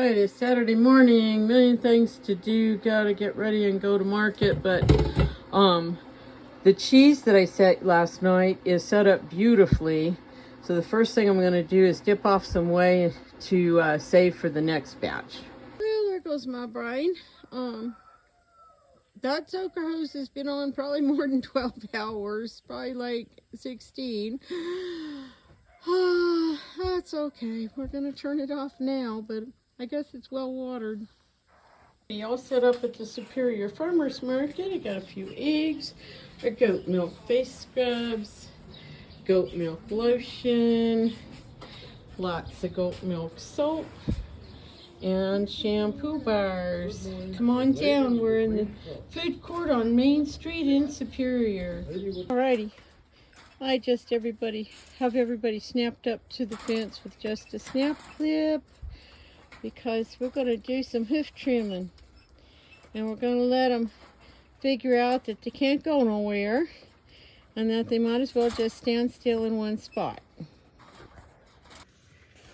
Alright, it's Saturday morning, million things to do, gotta get ready and go to market, but the cheese that I set last night is set up beautifully. So the first thing I'm gonna do is dip off some whey to save for the next batch. Well, there goes my brine. That soaker hose has been on probably more than 12 hours, probably like 16. That's okay. We're gonna turn it off now, but I guess it's well watered. We all set up at the Superior Farmers Market. I got a few eggs, a goat milk face scrubs, goat milk lotion, lots of goat milk soap, and shampoo bars. Come on down. We're in the food court on Main Street in Superior. Alrighty. I just have everybody snapped up to the fence with just a snap clip because we're going to do some hoof trimming, and we're going to let them figure out that they can't go nowhere and that they might as well just stand still in one spot.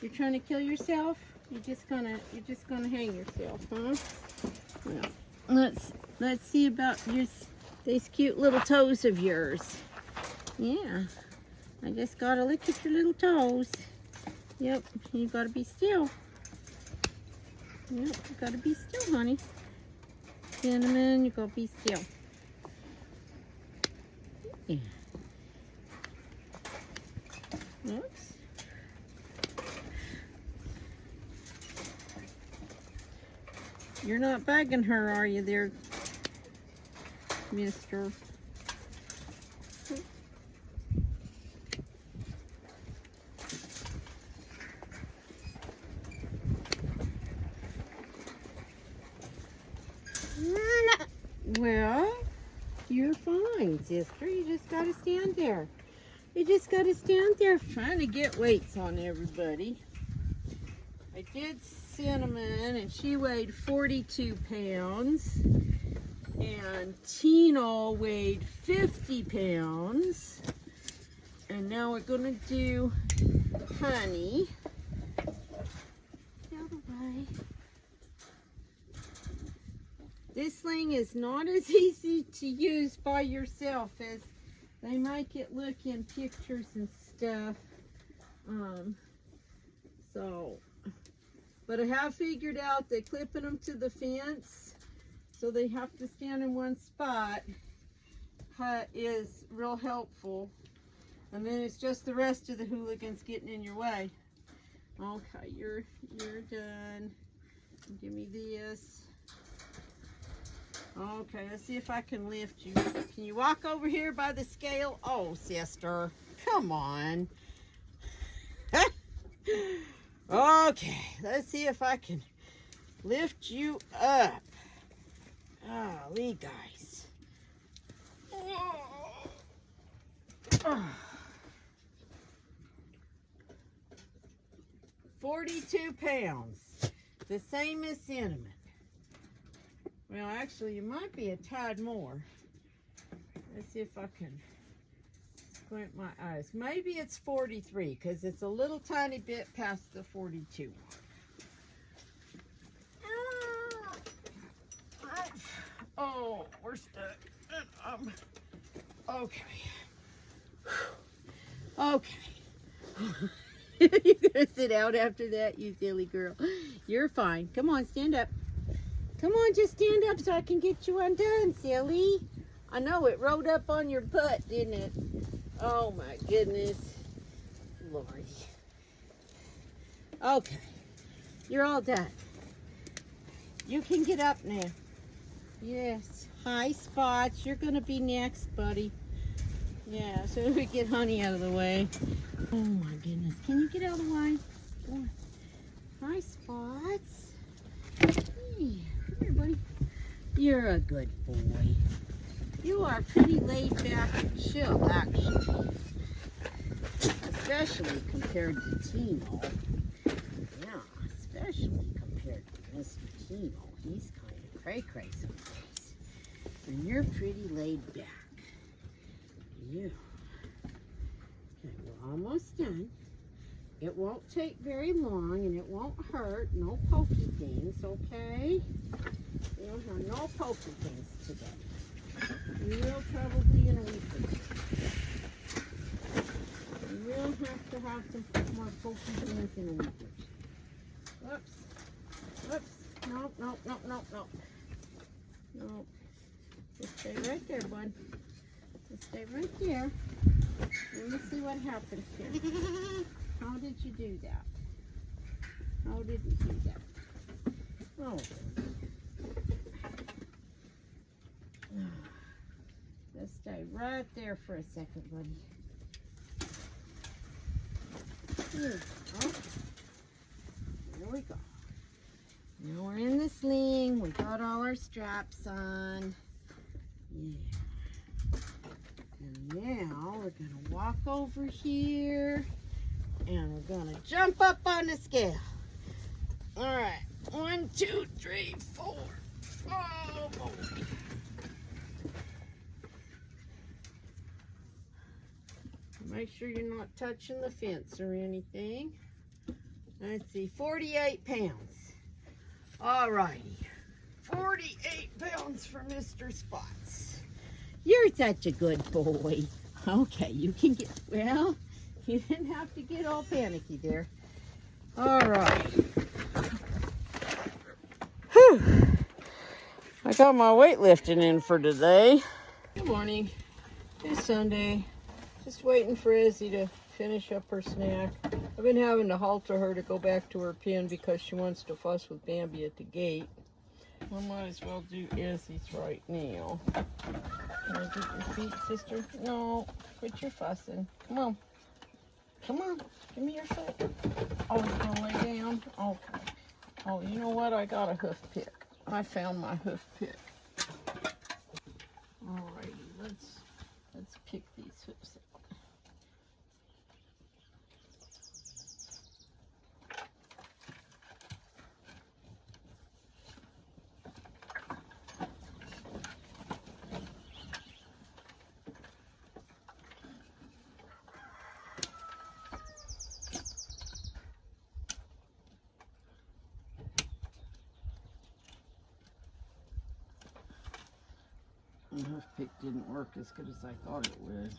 You're trying to kill yourself? You're just gonna hang yourself, huh? Well, let's see about these cute little toes of yours. Yeah, I just gotta look at your little toes. Yep, you gotta be still. Yep, you gotta be still, honey. Cinnamon, you gotta be still. Yeah. Oops. You're not bugging her, are you there, mister? Well, you're fine, sister. You just gotta stand there. You just gotta stand there trying to get weights on everybody. I did Cinnamon, and she weighed 42 pounds. And Tino weighed 50 pounds. And now we're gonna do Honey. Out of the way. This thing is not as easy to use by yourself as they make it look in pictures and stuff. But I have figured out that clipping them to the fence so they have to stand in one spot is real helpful. And then it's just the rest of the hooligans getting in your way. Okay, you're done. Give me this. Okay, let's see if I can lift you. Can you walk over here by the scale? Oh, sister, come on. Okay, let's see if I can lift you up. Golly, guys. 42 pounds, the same as Cinnamon. Well, actually, it might be a tad more. Let's see if I can squint my eyes. Maybe it's 43, because it's a little tiny bit past the 42. Oh, we're stuck. Okay. Okay. You're gonna sit out after that, you silly girl. You're fine. Come on, stand up. Come on, just stand up so I can get you undone, silly. I know it rode up on your butt, didn't it? Oh my goodness. Lordy. Okay. You're all done. You can get up now. Yes. Hi, Spots. You're gonna be next, buddy. Yeah, as soon as we get Honey out of the way. Oh my goodness. Can you get out of the way? Go on. Hi, Spots. Hey, come here, buddy. You're a good boy. You are pretty laid back and chill, actually. Especially compared to Tino. Yeah, especially compared to Mr. Tino. He's kind of cray-cray some days. And you're pretty laid back. Yeah. Okay, we're almost done. It won't take very long and it won't hurt. No pokey things, okay? We don't have no pokey things today. We will probably in a week or two. We will have to have some more pokey things in a week or two. Whoops. Whoops. Nope, nope, nope, nope, nope. Nope. Just stay right there, bud. Just stay right there. Let me see what happens here. How did you do that? How did you do that? Oh. Just stay right there for a second, buddy. There we go. Now we're in the sling. We got all our straps on. Yeah. And now we're going to walk over here. And we're going to jump up on the scale. All right. 1, 2, 3, 4. Oh, boy. Make sure you're not touching the fence or anything. Let's see, 48 pounds. All righty. 48 pounds for Mr. Spots. You're such a good boy. Okay, you can get, well, you didn't have to get all panicky there. All right. Whew. I got my weightlifting in for today. Good morning. It's Sunday. Just waiting for Izzy to finish up her snack. I've been having to halter her to go back to her pen because she wants to fuss with Bambi at the gate. I might as well do Izzy's right now. Can I get your feet, sister? No, quit your fussing. Come on. Come on. Give me your foot. Oh, you gonna lay down? Okay. Oh, you know what? I got a hoof pick. I found my hoof pick. Alrighty, let's pick these hoofs up. The hoof pick didn't work as good as I thought it would.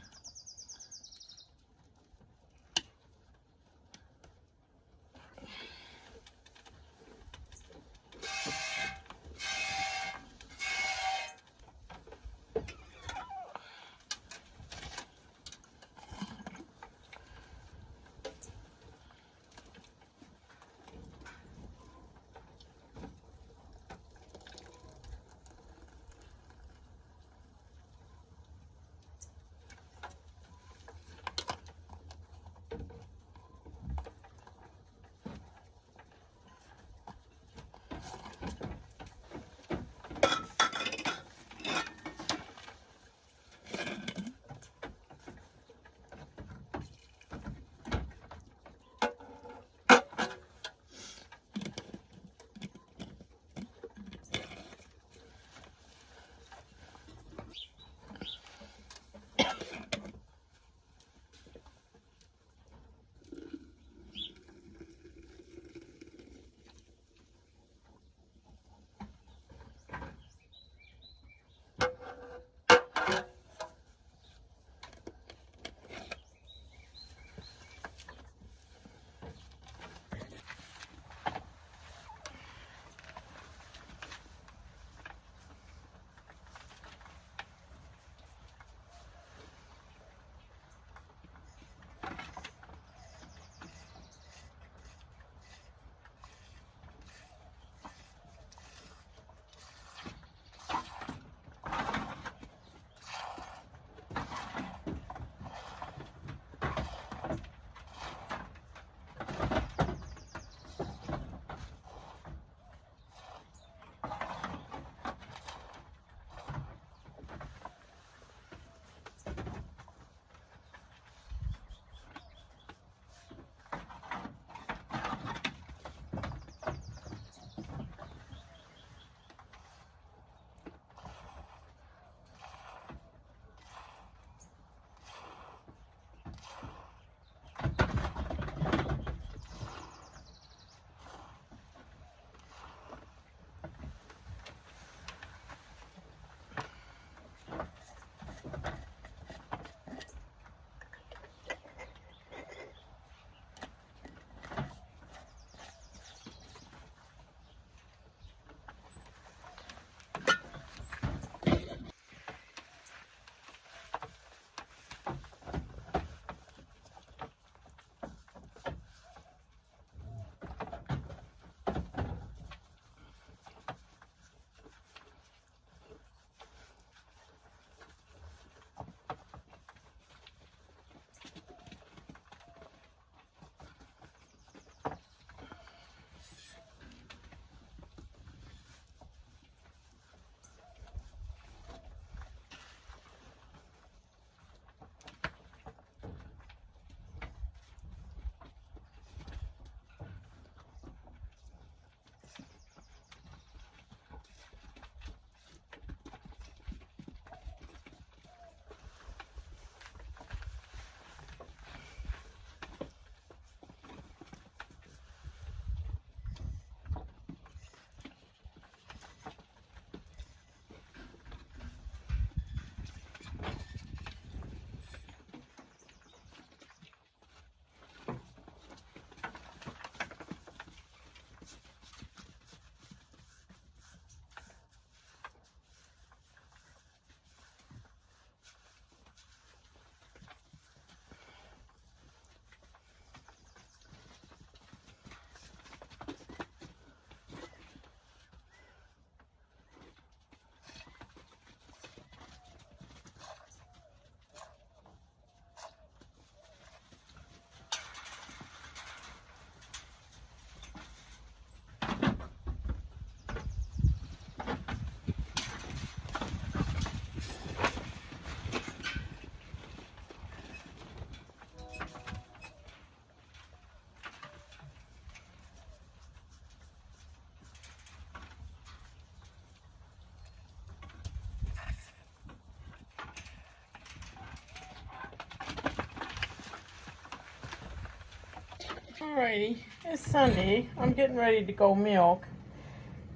Alrighty, it's Sunday. I'm getting ready to go milk,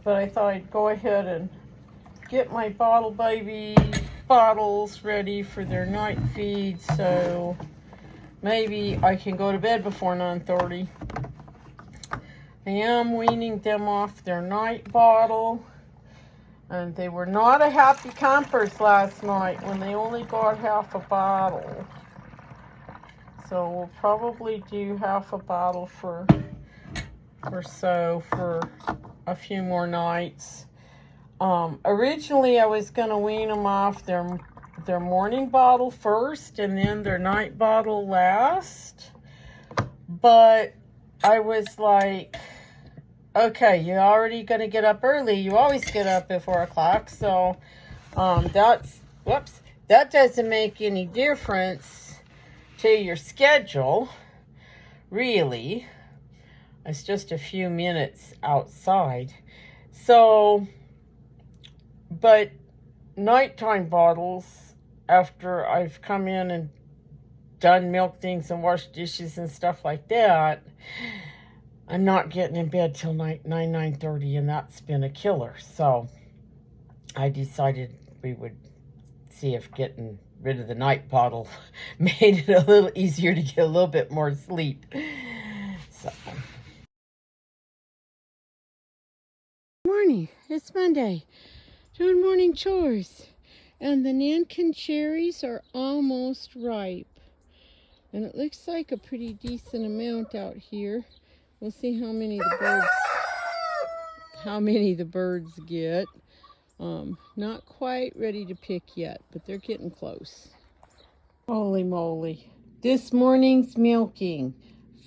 but I thought I'd go ahead and get my bottle baby bottles ready for their night feed, so maybe I can go to bed before 9:30. I am weaning them off their night bottle, and they were not a happy campers last night when they only got half a bottle. So we'll probably do half a bottle or so for a few more nights. Originally I was gonna wean them off their morning bottle first and then their night bottle last. But I was like, okay, you're already gonna get up early. You always get up at 4 o'clock. So that doesn't make any difference to your schedule, really. It's just a few minutes outside. So, but nighttime bottles, after I've come in and done milk things and washed dishes and stuff like that, I'm not getting in bed till 9:30, and that's been a killer. So I decided we would see if getting rid of the night bottle made it a little easier to get a little bit more sleep. So. Morning, it's Monday. Doing morning chores. And the Nankin cherries are almost ripe. And it looks like a pretty decent amount out here. We'll see how many the birds get. Not quite ready to pick yet, but they're getting close. Holy moly. This morning's milking,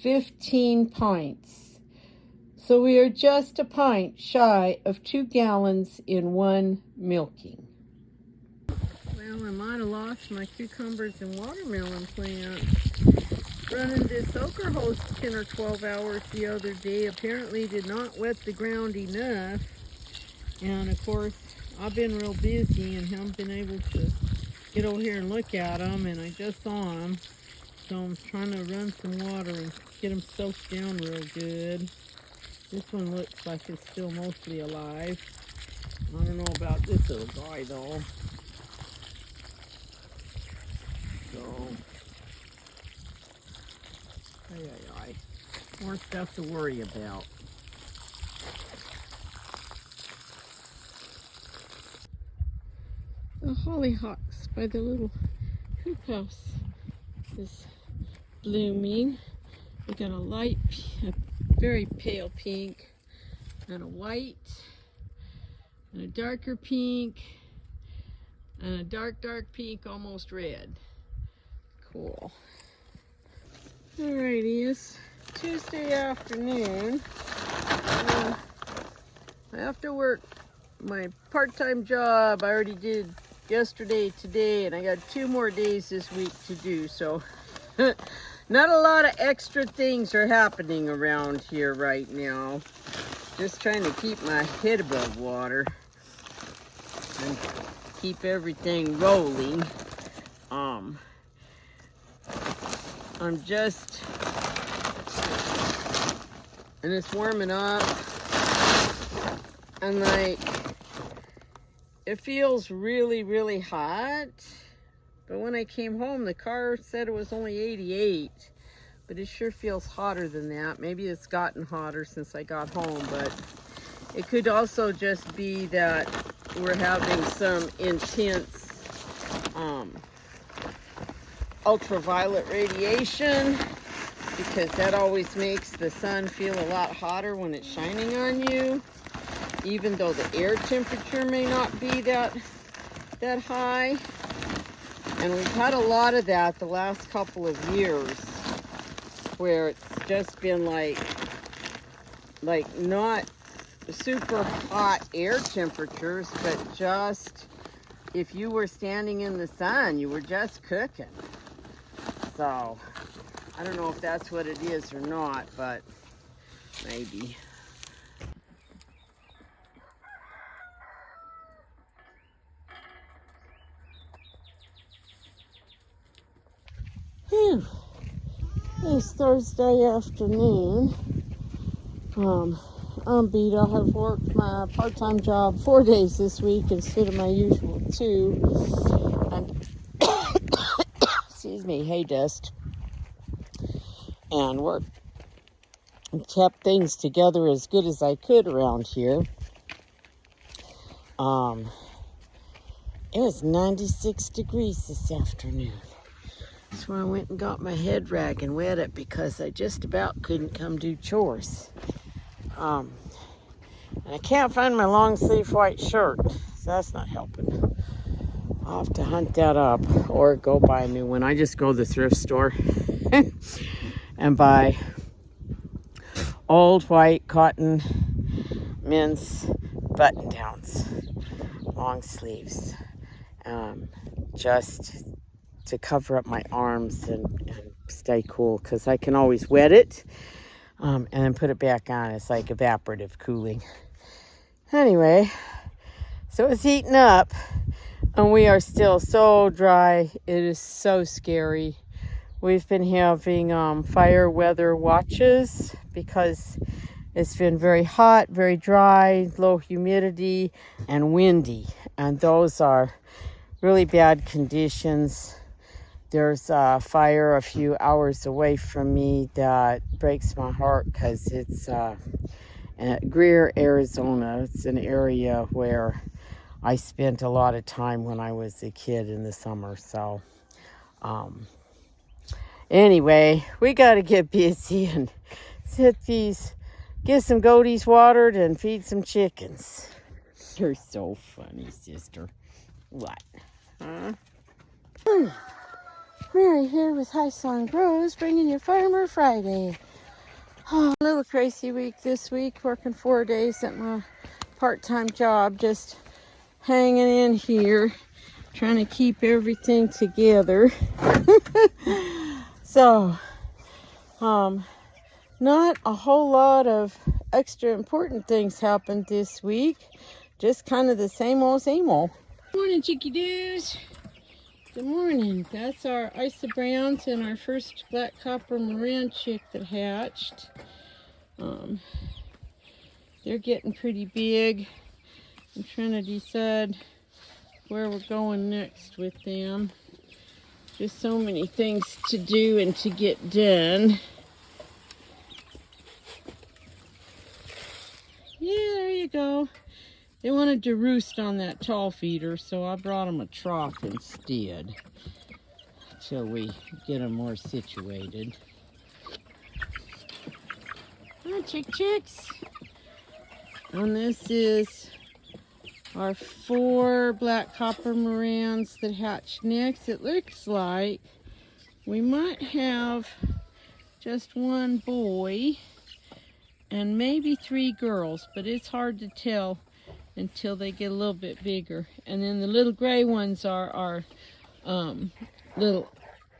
15 pints. So we are just a pint shy of 2 gallons in one milking. Well, I might have lost my cucumbers and watermelon plant. Running this okra hose 10 or 12 hours the other day apparently did not wet the ground enough. And of course, I've been real busy and haven't been able to get over here and look at them, and I just saw them. So I'm trying to run some water and get them soaked down real good. This one looks like it's still mostly alive. I don't know about this little guy though. So, more stuff to worry about. The hollyhocks by the little hoop house is blooming. We got a very pale pink, and a white, and a darker pink, and a dark pink, almost red. Cool. Alrighty, it's Tuesday afternoon. I have to work my part-time job. I already did yesterday, today, and I got 2 more days this week to do, so not a lot of extra things are happening around here right now. Just trying to keep my head above water and keep everything rolling. And it's warming up, and like, it feels really, really hot. But when I came home, the car said it was only 88. But it sure feels hotter than that. Maybe it's gotten hotter since I got home. But it could also just be that we're having some intense ultraviolet radiation. Because that always makes the sun feel a lot hotter when it's shining on you. Even though the air temperature may not be that high. And we've had a lot of that the last couple of years, where it's just been like not super hot air temperatures, but just if you were standing in the sun, you were just cooking. So I don't know if that's what it is or not, but maybe. Whew. It's Thursday afternoon. I'm beat. I have worked my part-time job 4 days this week instead of my usual 2. And excuse me, hay dust. And worked and kept things together as good as I could around here. It was 96 degrees this afternoon. So I went and got my head rag and wet it because I just about couldn't come do chores. And I can't find my long sleeve white shirt, so that's not helping. I'll have to hunt that up or go buy a new one. I just go to the thrift store and buy old white cotton men's button downs, long sleeves, just to cover up my arms and stay cool, because I can always wet it and then put it back on. It's like evaporative cooling. Anyway, so it's heating up and we are still so dry. It is so scary. We've been having fire weather watches because it's been very hot, very dry, low humidity, and windy. And those are really bad conditions. There's a fire a few hours away from me that breaks my heart because it's in Greer, Arizona. It's an area where I spent a lot of time when I was a kid in the summer. So anyway, we got to get busy and get some goaties watered and feed some chickens. You're so funny, sister. What? Huh? Mary here with High Song Grows, bringing you Farmer Friday. Oh, a little crazy week this week, working 4 days at my part-time job, just hanging in here, trying to keep everything together. So, not a whole lot of extra important things happened this week. Just kind of the same old, same old. Good morning, Chicky Doos. Good morning. That's our Isa Browns and our first black copper Marin chick that hatched. They're getting pretty big. I'm trying to decide where we're going next with them. Just so many things to do and to get done. Yeah, there you go. They wanted to roost on that tall feeder, so I brought them a trough instead till we get them more situated. Hi, chicks. And this is our 4 black copper Marans that hatched next. It looks like we might have just 1 boy and maybe 3 girls, but it's hard to tell until they get a little bit bigger. And then the little gray ones are our little,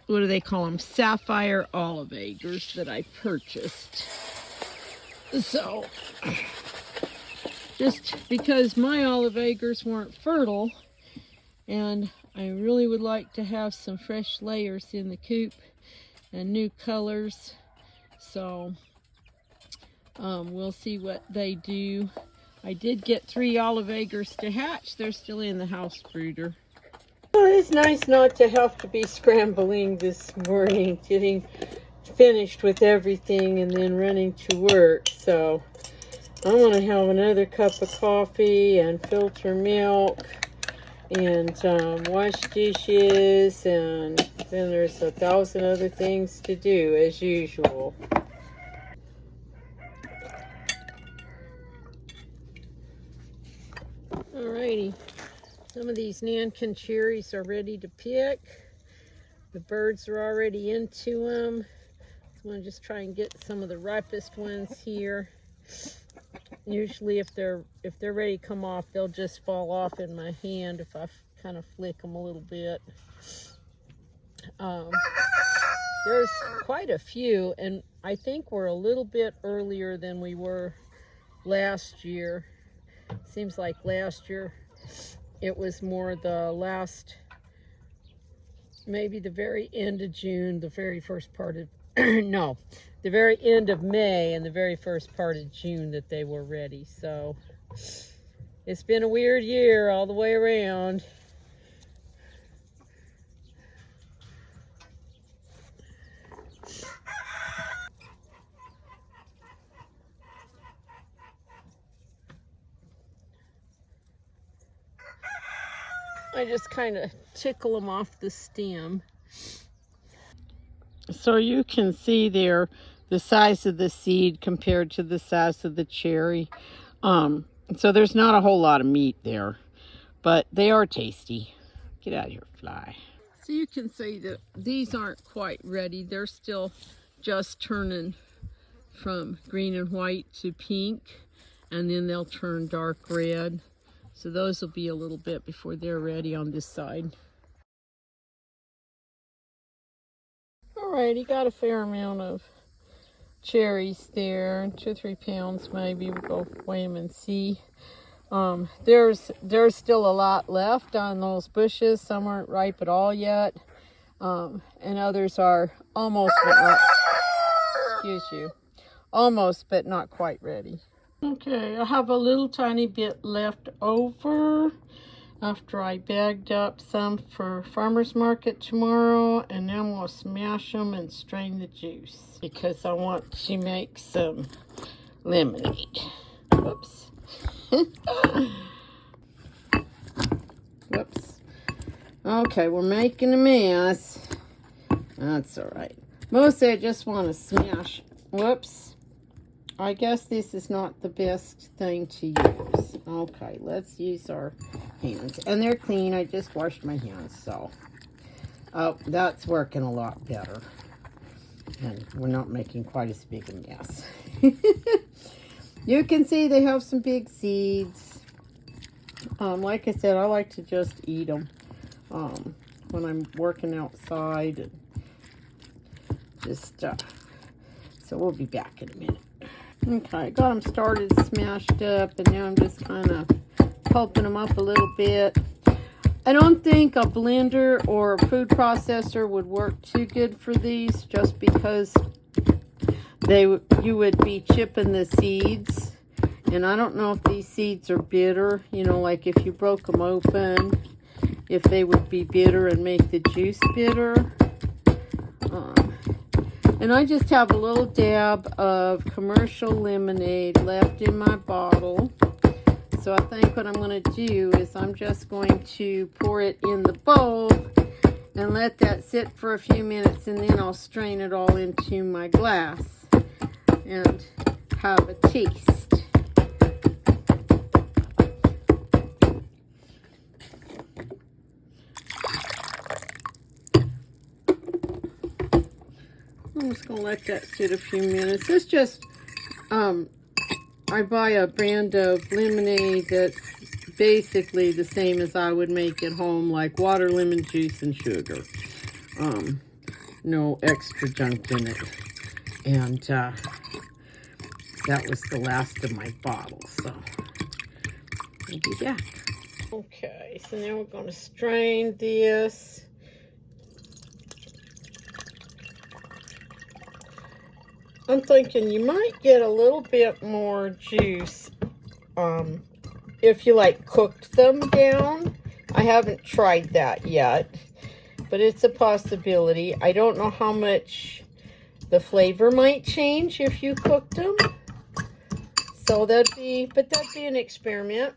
what do they call them, sapphire olive eggers that I purchased. So just because my olive eggers weren't fertile and I really would like to have some fresh layers in the coop and new colors, so we'll see what they do. I did get 3 olive eggers to hatch. They're still in the house brooder. Well, it's nice not to have to be scrambling this morning, getting finished with everything and then running to work. So I want to have another cup of coffee and filter milk and wash dishes, and then there's 1,000 other things to do as usual. Alrighty, some of these Nankin Cherries are ready to pick. The birds are already into them. So I'm going to just try and get some of the ripest ones here. Usually if they're ready to come off, they'll just fall off in my hand if I kind of flick them a little bit. There's quite a few, and I think we're a little bit earlier than we were last year. Seems like last year it was more the last, maybe the very end of June, the very first part of no, the very end of May and the very first part of June that they were ready. So it's been a weird year all the way around. I just kind of tickle them off the stem. So you can see there the size of the seed compared to the size of the cherry. So there's not a whole lot of meat there, but they are tasty. Get out of here, fly. So you can see that these aren't quite ready. They're still just turning from green and white to pink, and then they'll turn dark red. So those will be a little bit before they're ready on this side. Alrighty, got a fair amount of cherries there, 2 or 3 pounds maybe. We'll go weigh them and see. There's still a lot left on those bushes. Some aren't ripe at all yet, and others are almost but not, excuse you, almost but not quite ready. Okay, I have a little tiny bit left over after I bagged up some for farmer's market tomorrow, and then we'll smash them and strain the juice because I want to make some lemonade. Whoops. Whoops. Okay, we're making a mess. That's all right. Mostly I just want to smash. Whoops. I guess this is not the best thing to use. Okay, let's use our hands. And they're clean. I just washed my hands, so. Oh, that's working a lot better. And we're not making quite as big a mess. You can see they have some big seeds. Like I said, I like to just eat them when I'm working outside. And just, so we'll be back in a minute. Okay, got them started, smashed up, and now I'm just kind of pulping them up a little bit. I don't think a blender or a food processor would work too good for these, just because you would be chipping the seeds. And I don't know if these seeds are bitter, you know, like if you broke them open, if they would be bitter and make the juice bitter. And I just have a little dab of commercial lemonade left in my bottle. So I think what I'm going to do is I'm just going to pour it in the bowl and let that sit for a few minutes, and then I'll strain it all into my glass and have a taste. I'm just going to let that sit a few minutes. It's just, I buy a brand of lemonade that's basically the same as I would make at home, like water, lemon juice, and sugar. No extra junk in it. And that was the last of my bottle, so I'll be back. Okay, so now we're going to strain this. I'm thinking you might get a little bit more juice if you like cooked them down. I haven't tried that yet, but it's a possibility. I don't know how much the flavor might change if you cooked them. So that'd be an experiment.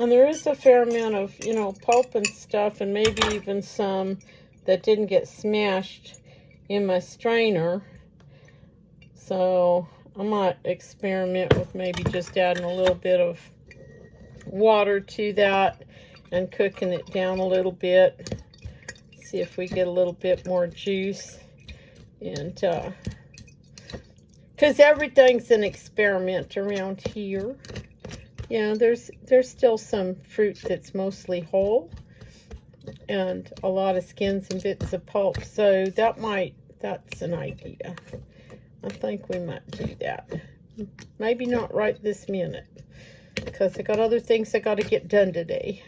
And there is a fair amount of, you know, pulp and stuff, and maybe even some that didn't get smashed in my strainer. So I might experiment with maybe just adding a little bit of water to that and cooking it down a little bit. See if we get a little bit more juice. And because everything's an experiment around here. Yeah, there's still some fruit that's mostly whole and a lot of skins and bits of pulp. So that's an idea. I think we might do that. Maybe not right this minute. because I got other things I got to get done today.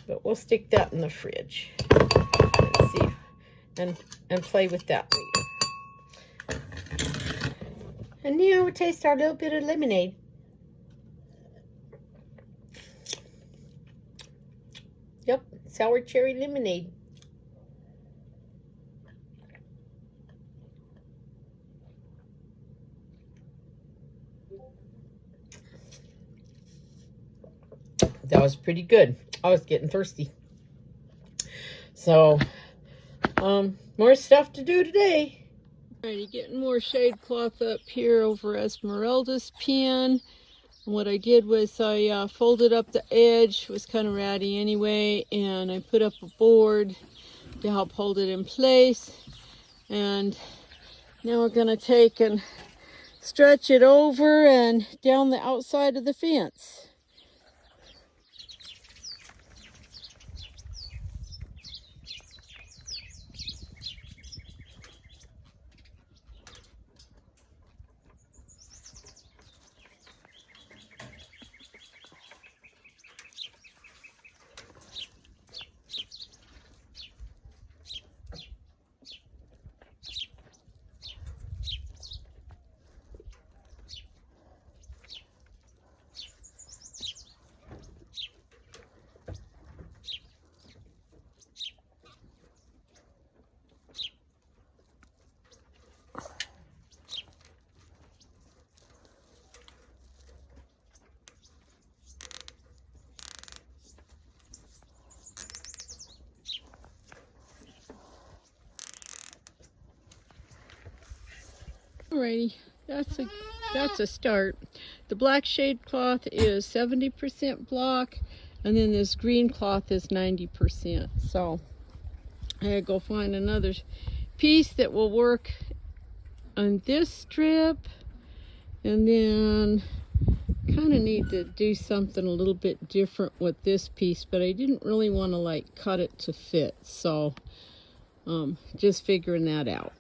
But we'll stick that in the fridge. Let's see, and play with that later. And now we'll taste our little bit of lemonade. Yep, sour cherry lemonade. That was pretty good. I was getting thirsty. So, more stuff to do today. Alrighty, getting more shade cloth up here over Esmeralda's pen. And what I did was I folded up the edge. It was kind of ratty anyway, and I put up a board to help hold it in place. And now we're going to take and stretch it over and down the outside of the fence. Alrighty, that's a start. The black shade cloth is 70% block, and then this green cloth is 90%. So I gotta go find another piece that will work on this strip, and then kind of need to do something a little bit different with this piece, but I didn't really want to like cut it to fit, so just figuring that out.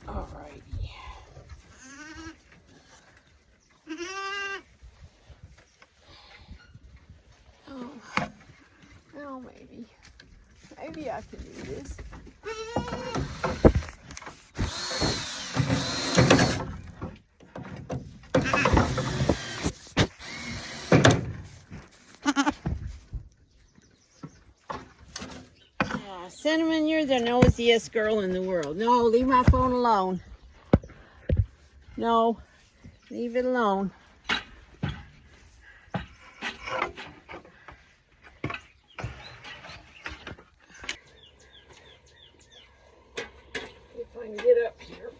Alrighty. Oh, maybe I can do this. Cinnamon, you're the nosiest girl in the world. No, leave my phone alone. No, leave it alone. If I can get up here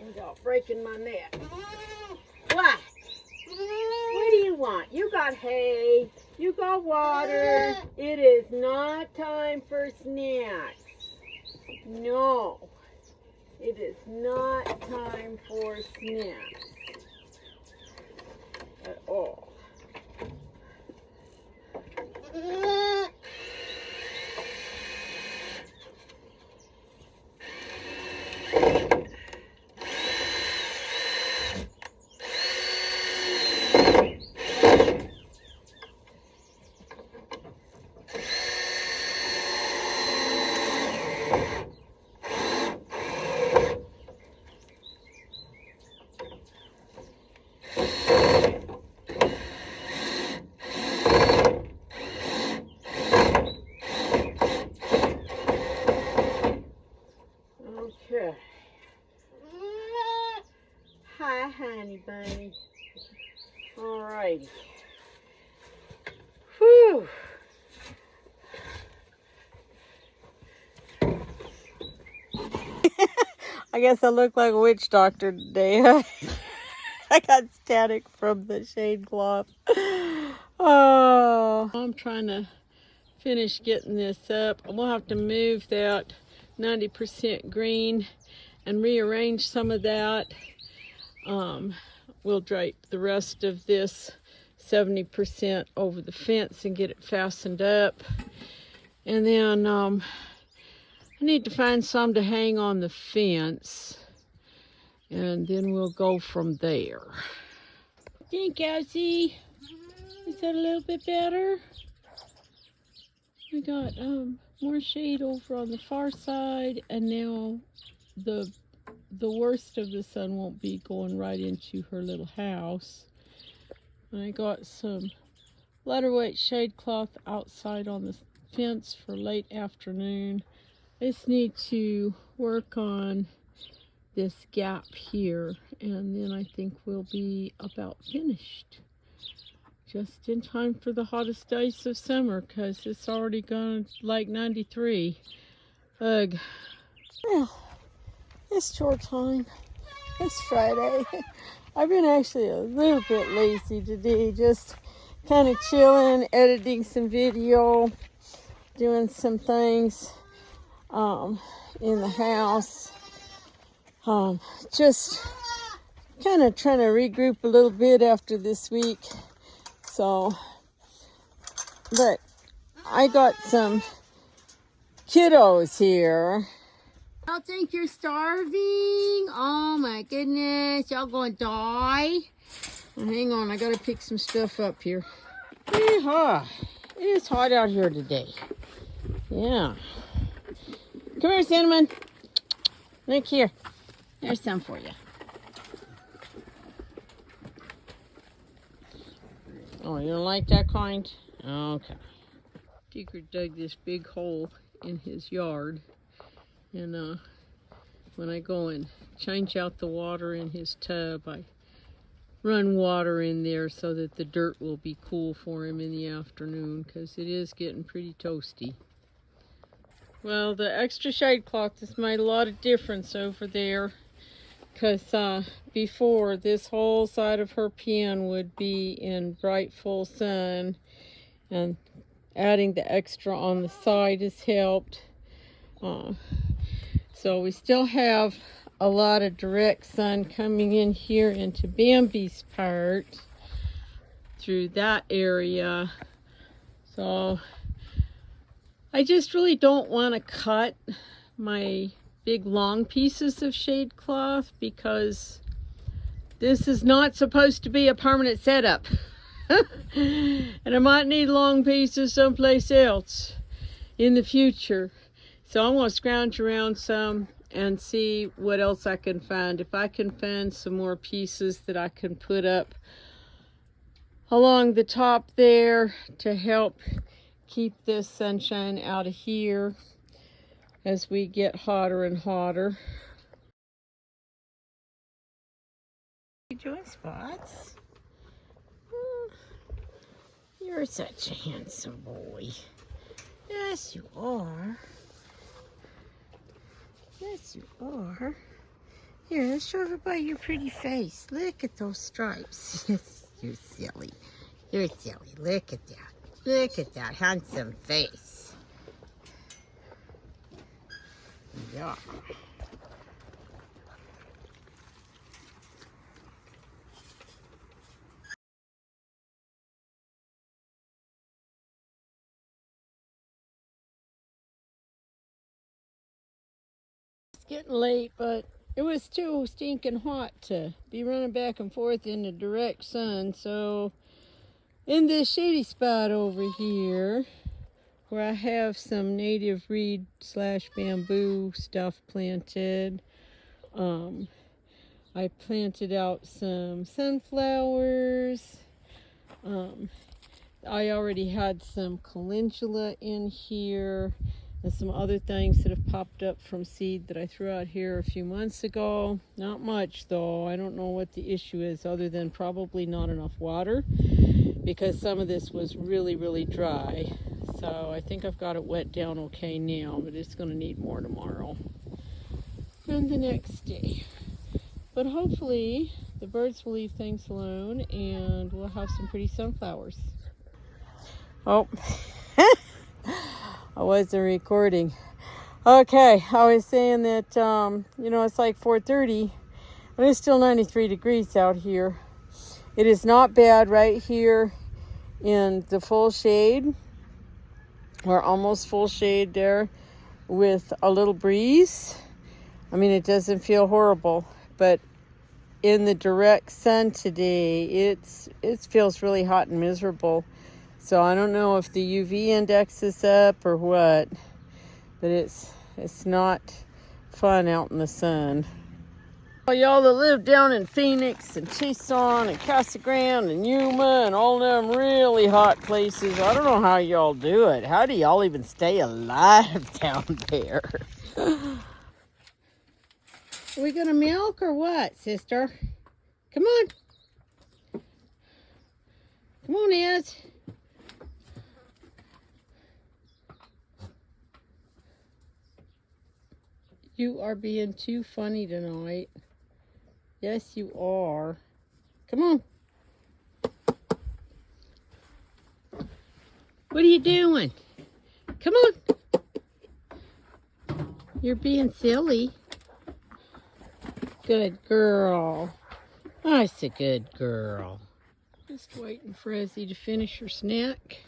without breaking my neck. What? What do you want? You got hay. You got water. It is not time for snacks. No, it is not time for snacks at all. Okay. Hi, honey bunny. All righty. Whew. I guess I look like a witch doctor today. I got static from the shade cloth. Oh, I'm trying to finish getting this up. I'm gonna have to move that 90% green and rearrange some of that. We'll drape the rest of this 70% over the fence and get it fastened up. And then I need to find some to hang on the fence. And then we'll go from there. Think, Elsie? Is that a little bit better? We got more shade over on the far side, and now the worst of the sun won't be going right into her little house. And I got some lighter weight shade cloth outside on the fence for late afternoon. I just need to work on this gap here, and then I think we'll be about finished. Just in time for the hottest days of summer, because it's already gone like 93. Ugh. Well, it's chore time. It's Friday. I've been actually a little bit lazy today, just kind of chilling, editing some video, doing some things in the house. Just kind of trying to regroup a little bit after this week. So, but I got some kiddos here. Y'all think you're starving? Oh my goodness, y'all gonna die? Well, hang on, I gotta pick some stuff up here. Yeehaw. It is hot out here today. Yeah. Come here, Cinnamon. Look here. There's some for you. Oh, you don't like that kind? Okay. Tinker dug this big hole in his yard. And when I go and change out the water in his tub, I run water in there so that the dirt will be cool for him in the afternoon, because it is getting pretty toasty. Well, the extra shade cloth has made a lot of difference over there, because before, this whole side of her pen would be in bright full sun, and adding the extra on the side has helped. So we still have a lot of direct sun coming in here into Bambi's part through that area. So I just really don't want to cut my big long pieces of shade cloth, because this is not supposed to be a permanent setup. And I might need long pieces someplace else in the future. So I'm going to scrounge around some and see what else I can find. If I can find some more pieces that I can put up along the top there to help keep this sunshine out of here as we get hotter and hotter. You doing, Spots? You're such a handsome boy. Yes, you are. Yes, you are. Here, let's show everybody your pretty face. Look at those stripes. You're silly. You're silly. Look at that. Look at that handsome face. Yeah. It's getting late, but it was too stinking hot to be running back and forth in the direct sun. So in this shady spot over here, where I have some native reed / bamboo stuff planted, I planted out some sunflowers. I already had some calendula in here, and some other things that have popped up from seed that I threw out here a few months ago. Not much though. I don't know what the issue is, other than probably not enough water, because some of this was really, really dry. So I think I've got it wet down okay now, but it's going to need more tomorrow and the next day. But hopefully the birds will leave things alone and we'll have some pretty sunflowers. Oh, I wasn't recording. Okay, I was saying that, you know, it's like 4:30, but it's still 93 degrees out here. It is not bad right here in the full shade, or almost full shade there, with a little breeze. I mean, it doesn't feel horrible, but in the direct sun today, it feels really hot and miserable. So I don't know if the UV index is up or what, but it's not fun out in the sun. Well, y'all that live down in Phoenix and Tucson and Casa Grande and Yuma and all them really hot places, I don't know how y'all do it. How do y'all even stay alive down there? Are we gonna milk or what, sister? Come on. Come on, Ez. You are being too funny tonight. Yes, you are. Come on. What are you doing? Come on. You're being silly. Good girl. That's a good girl. Just waiting for Ezzy to finish her snack.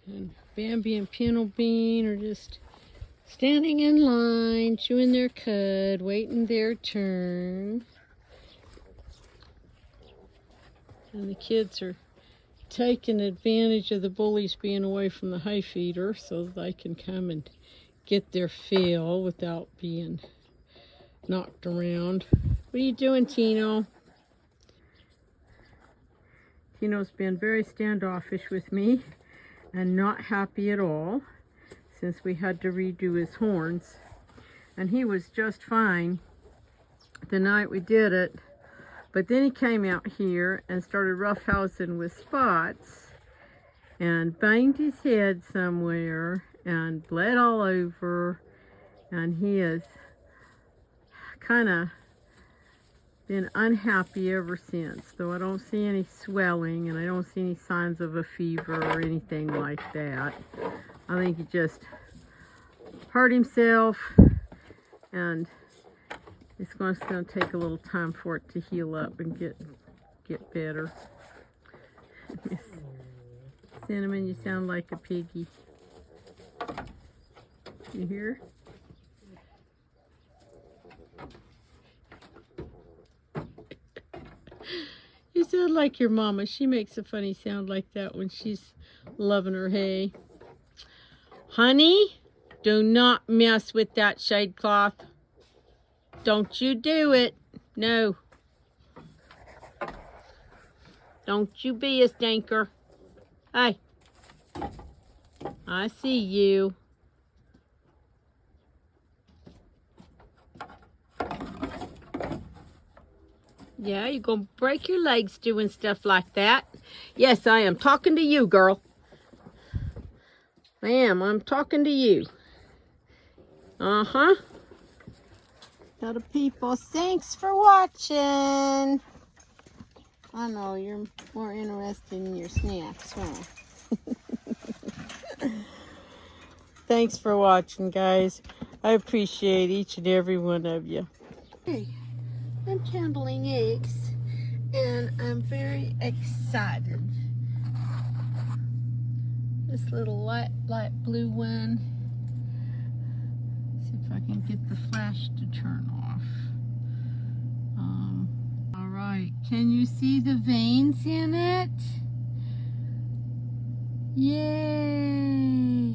And Bambi and Pinto Bean are just standing in line, chewing their cud, waiting their turn. And the kids are taking advantage of the bullies being away from the hay feeder so they can come and get their fill without being knocked around. What are you doing, Tino? Tino's been very standoffish with me and not happy at all since we had to redo his horns. And he was just fine the night we did it, but then he came out here and started roughhousing with spots and banged his head somewhere and bled all over, and he has kind of been unhappy ever since, though I don't see any swelling and I don't see any signs of a fever or anything like that. I think he just hurt himself, and it's going to take a little time for it to heal up and get better. Cinnamon, you sound like a piggy. You hear? You sound like your mama. She makes a funny sound like that when she's loving her hay. Honey, do not mess with that shade cloth. Don't you do it. No. Don't you be a stinker. Hey. I see you. Yeah, you're gonna break your legs doing stuff like that. Yes, I am talking to you, girl. I am. I'm talking to you. Uh-huh. Other people, thanks for watching. I know, you're more interested in your snacks, huh? Thanks for watching, guys. I appreciate each and every one of you. Hey, I'm handling eggs, and I'm very excited. This little light blue one. See if I can get the flash to turn off. All right, can you see the veins in it? Yay!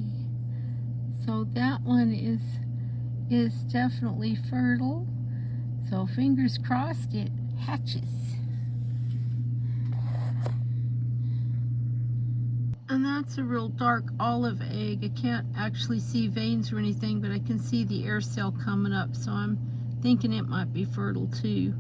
So that one is definitely fertile. So fingers crossed it hatches. And that's a real dark olive egg. I can't actually see veins or anything, but I can see the air cell coming up, so I'm thinking it might be fertile too.